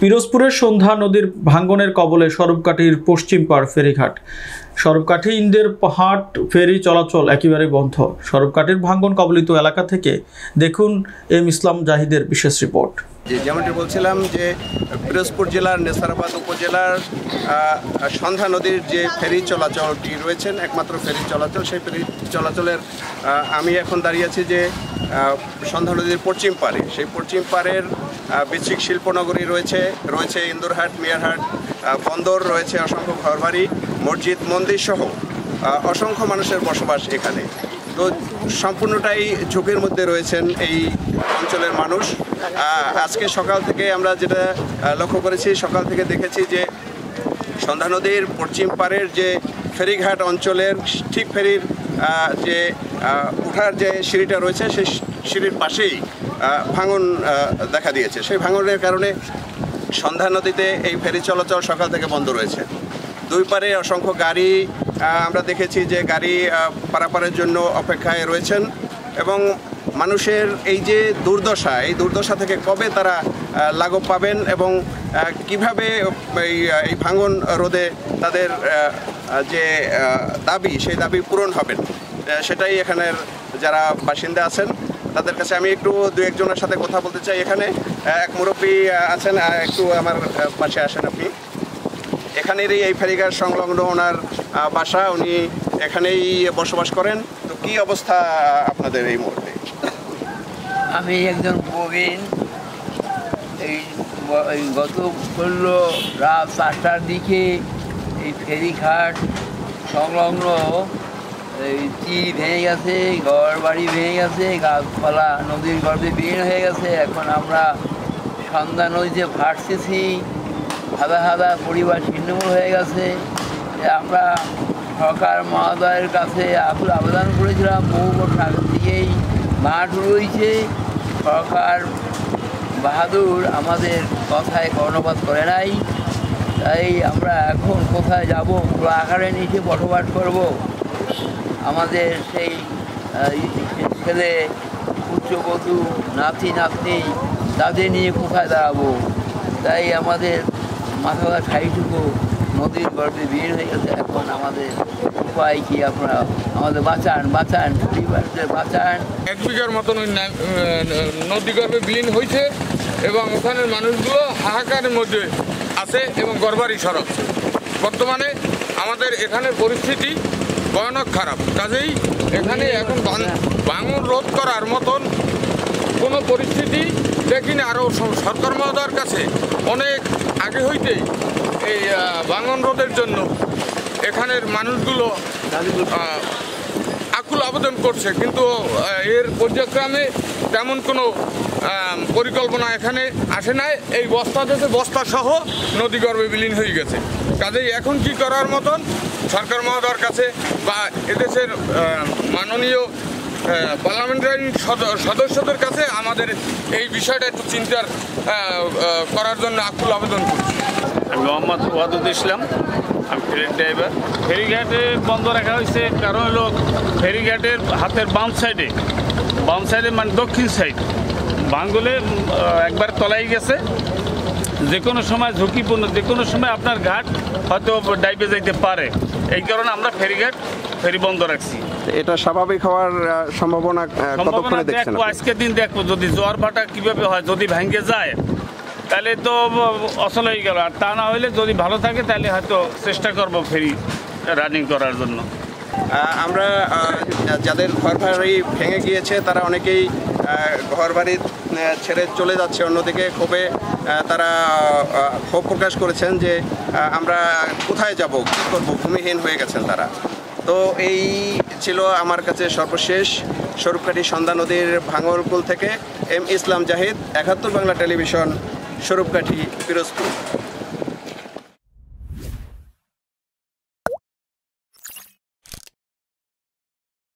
পিরোজপুরের সন্ধ্যা নদীর ভাঙ্গনের কবলে স্বরূপকাঠির পশ্চিম পাড় ফেরিঘাট। স্বরূপকাঠি ইন্দের পাহাড় ফেরি চলাচল একেবারে বন্ধ। স্বরূপকাঠির ভাঙ্গন কবলিত এলাকা থেকে দেখুন এম ইসলাম জাহিদের বিশেষ রিপোর্ট। যেমনটি বলছিলাম যে পিরোজপুর জেলার নেসারাবাদ উপজেলার সন্ধ্যা নদীর যে ফেরি চলাচলটি রয়েছেন, একমাত্র ফেরি চলাচল, সেই ফেরি চলাচলের আমি এখন দাঁড়িয়ে আছি যে সন্ধ্যা নদীর পশ্চিম পাড়ে। সেই পশ্চিম পাড়ের বিচিক শিল্পনগরী রয়েছে ইন্দুরহাট, মিয়ারহাট, বন্দর রয়েছে, অসংখ্য ঘরবাড়ি, মসজিদ, মন্দির সহ অসংখ্য মানুষের বসবাস এখানে। তো সম্পূর্ণটাই ঝুঁকির মধ্যে রয়েছেন এই অঞ্চলের মানুষ। আজকে সকাল থেকে আমরা যেটা লক্ষ্য করেছি, সকাল থেকে দেখেছি যে সন্ধ্যা নদীর পশ্চিম পাড়ের যে ফেরিঘাট অঞ্চলের ঠিক ফেরির যে ওঠার যে সিঁড়িটা রয়েছে, সেই সিঁড়ির পাশেই ভাঙন দেখা দিয়েছে। সেই ভাঙনের কারণে সন্ধ্যা নদীতে এই ফেরি চলাচল সকাল থেকে বন্ধ রয়েছে। দুই পারে অসংখ্য গাড়ি আমরা দেখেছি যে গাড়ি পারাপারের জন্য অপেক্ষায় রয়েছেন, এবং মানুষের এই যে দুর্দশা, এই দুর্দশা থেকে কবে তারা লাঘব পাবেন এবং কিভাবে এই ভাঙন রোধে তাদের যে দাবি, সেই দাবি পূরণ হবেন, সেটাই এখানের যারা বাসিন্দা আছেন তাদের কাছে আমি একটু দু একজনের সাথে কথা বলতে চাই। এখানে এক মুরব্বী আছেন, একটু আমার পাশে আসেন আপনি। এখানেরই এই ফেরিঘাট সংলগ্ন ওনার বাসা, উনি এখানেই বসবাস করেন। তো কি অবস্থা আপনাদের এই মুহূর্তে? আমি একজন প্রবীণ। এই গত রাত 8টার দিকে এই ফেরিঘাট সংলগ্ন এই তীর ভেঙে গেছে, ঘর বাড়ি ভেঙে গেছে, গাছপালা নদীর গর্ভে বিলীন হয়ে গেছে। এখন আমরা সন্ধ্যা নদীতে ভাসতেছি, হাজার হাজার পরিবার ছিন্নমূল হয়ে গেছে। আমরা সরকার মহোদয়ের কাছে আবেদন করেছিলাম, বহু বছর আগে থেকেই মাঠ রয়েছে। সরকার বাহাদুর আমাদের কথায় কর্ণপাত করে নাই। তাই আমরা এখন কোথায় যাব? আকারে নিচে বসবাস করব। আমাদের সেই ছেলে, পুত্রবধূ, নাতি নাতনি, তাদের নিয়ে কোথায় দাঁড়াবো? তাই আমাদের মাথা ঠাইটুকু নদীর গর্ভে বিলীন হয়ে গেছে। এখন আমাদের উপায় কি? আপনারা আমাদের বাঁচান, পরিবারদের বাঁচান। 1 বিঘার মতন নদী গর্ভে বিলীন হয়েছে এবং ওখানের মানুষগুলো হাহাকারের মধ্যে আছে এবং ঘরবাড়ি সরাচ্ছে। বর্তমানে আমাদের এখানের পরিস্থিতি ভয়ানক খারাপ। কাজেই এখানে এখন ভাঙন রোধ করার মতন কোনো পরিস্থিতি দেখিনি। আরও সরকার মহোদয়ের কাছে অনেক আগে হইতেই এই ভাঙন রোধের জন্য এখানের মানুষগুলো আকুল আবেদন করছে, কিন্তু এর পর্যায়ক্রমে তেমন কোনো পরিকল্পনা এখানে আসে নাই। এই বস্তা সহ নদী গর্ভে বিলীন হয়ে গেছে। কাজেই এখন কি করার মতন সরকার মহোদয়ের কাছে বা এদেশের মাননীয় পার্লামেন্টারি সদস্যদের কাছে আমাদের এই বিষয়টা একটু চিন্তার করার জন্য আকুল আবেদন করছি। আমি মোহাম্মদ ওয়াদুদ ইসলাম, আমি ট্রেন ড্রাইভার। ফেরিঘাটে বন্ধ রাখা হয়েছে কারণ হলো ফেরিঘাটের হাতের বাম সাইডে মানে দক্ষিণ সাইড ভাঙ্গলে একবার তলাই গেছে। যে কোনো সময় ঝুঁকিপূর্ণ, যে কোনো সময় আপনার ঘাট হয়তো ডাইবে যাইতে পারে। এই কারণে আমরা ফেরি বন্ধ রাখছি। এটা স্বাভাবিক হওয়ার সম্ভাবনা কতক্ষণে দেখছেন? আজকের দিন দেখবো যদি জোয়ার ভাটা কিভাবে হয়, যদি ভেঙে যায় তাহলে তো অচল হয়ে গেল, আর তা না হলে যদি ভালো থাকে তাহলে হয়তো চেষ্টা করব ফেরি রানিং করার জন্য। আমরা যাদের ঘর বাড়ি ভেঙে গিয়েছে তারা অনেকেই ঘর বাড়ি ছেড়ে চলে যাচ্ছে অন্যদিকে। তারা ক্ষোভ প্রকাশ করেছেন যে আমরা কোথায় যাব, কী করবো, ভূমিহীন হয়ে গেছেন তারা। তো এই ছিল আমার কাছে সর্বশেষ স্বরূপকাঠি সন্ধ্যা নদীর ভাঙনকুল থেকে এম ইসলাম জাহিদ, 71 বাংলা টেলিভিশন, স্বরূপকাঠি, পিরোজপুর।